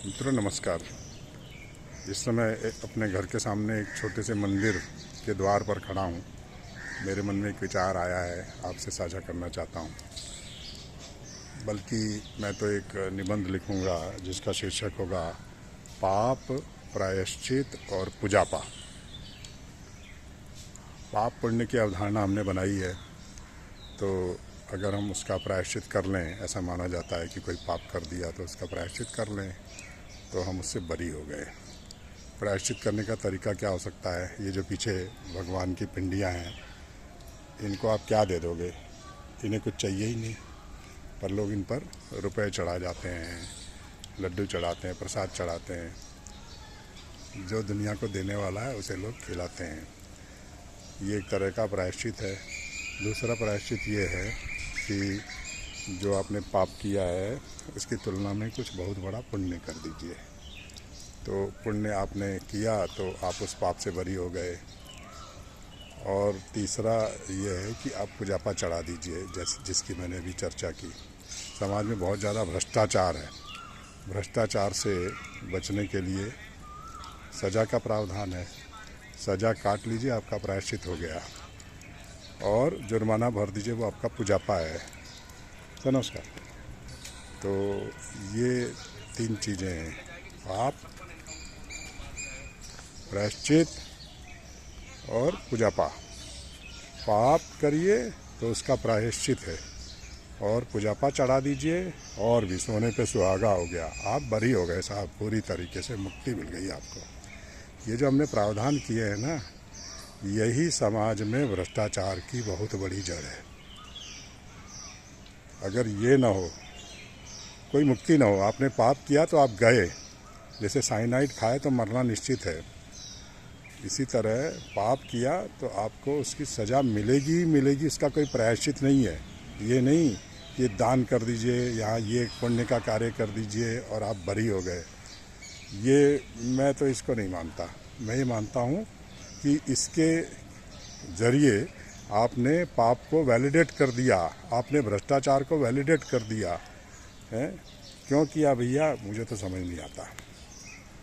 मित्रों नमस्कार। इस समय अपने घर के सामने एक छोटे से मंदिर के द्वार पर खड़ा हूँ। मेरे मन में एक विचार आया है, आपसे साझा करना चाहता हूँ। बल्कि मैं तो एक निबंध लिखूँगा जिसका शीर्षक होगा पाप, प्रायश्चित और पूजापा। पाप पुण्य की अवधारणा हमने बनाई है, तो अगर हम उसका प्रायश्चित कर लें, ऐसा माना जाता है कि कोई पाप कर दिया तो उसका प्रायश्चित कर लें तो हम उससे बरी हो गए। प्रायश्चित करने का तरीका क्या हो सकता है? ये जो पीछे भगवान की पिंडियाँ हैं, इनको आप क्या दे दोगे? इन्हें कुछ चाहिए ही नहीं, पर लोग इन पर रुपए चढ़ा जाते हैं, लड्डू चढ़ाते हैं, प्रसाद चढ़ाते हैं। जो दुनिया को देने वाला है उसे लोग खिलाते हैं। ये एक तरह का प्रायश्चित है। दूसरा प्रायश्चित ये है कि जो आपने पाप किया है उसकी तुलना में कुछ बहुत बड़ा पुण्य कर दीजिए। तो पुण्य आपने किया तो आप उस पाप से बरी हो गए। और तीसरा ये है कि आप पूजापा चढ़ा दीजिए, जिसकी मैंने अभी चर्चा की। समाज में बहुत ज़्यादा भ्रष्टाचार है। भ्रष्टाचार से बचने के लिए सज़ा का प्रावधान है। सज़ा काट लीजिए, आपका प्रायश्चित हो गया, और जुर्माना भर दीजिए, वो आपका पूजापा है। तो नमस्कार। तो ये 3 चीज़ें हैं: पाप, प्रायश्चित और पूजापा। पाप करिए तो उसका प्रायश्चित है, और पूजापा चढ़ा दीजिए, और भी सोने पे सुहागा हो गया, आप बरी हो गए साहब। पूरी तरीके से मुक्ति मिल गई आपको। ये जो हमने प्रावधान किए हैं ना, यही समाज में भ्रष्टाचार की बहुत बड़ी जड़ है। अगर ये ना हो, कोई मुक्ति ना हो, आपने पाप किया तो आप गए। जैसे साइनाइड खाए तो मरना निश्चित है, इसी तरह पाप किया तो आपको उसकी सज़ा मिलेगी ही मिलेगी। इसका कोई प्रायश्चित नहीं है। ये नहीं कि दान कर दीजिए, यहाँ ये पुण्य का कार्य कर दीजिए और आप बरी हो गए। ये मैं तो इसको नहीं मानता। मैं ये मानता हूँ कि इसके ज़रिए आपने पाप को वैलिडेट कर दिया, आपने भ्रष्टाचार को वैलिडेट कर दिया है। क्यों किया भैया? मुझे तो समझ नहीं आता।